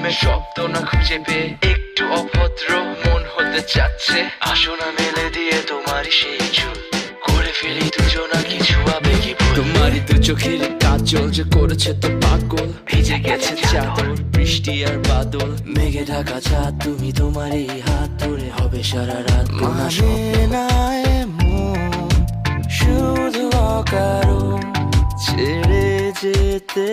মনে শব্দ না খুঁজে পেয়ে একটু অভদ্র মন হতে চাচ্ছে। আসো না মেলে দিয়ে তোমারই সেই চুল, করে ফেলি দুজনা কিছু আবেগী ভুল। তোমারই তো চোখের কাজল যে করেছে তো পাগল, ভিজে গেছে চাদর বৃষ্টি আর বাদল, মেঘে ঢাকা চাঁদ তুমি তোমারই হাত ধরে হবে সারা রাত। মানে না এমন শুধু অকারণ ছেড়ে যেতে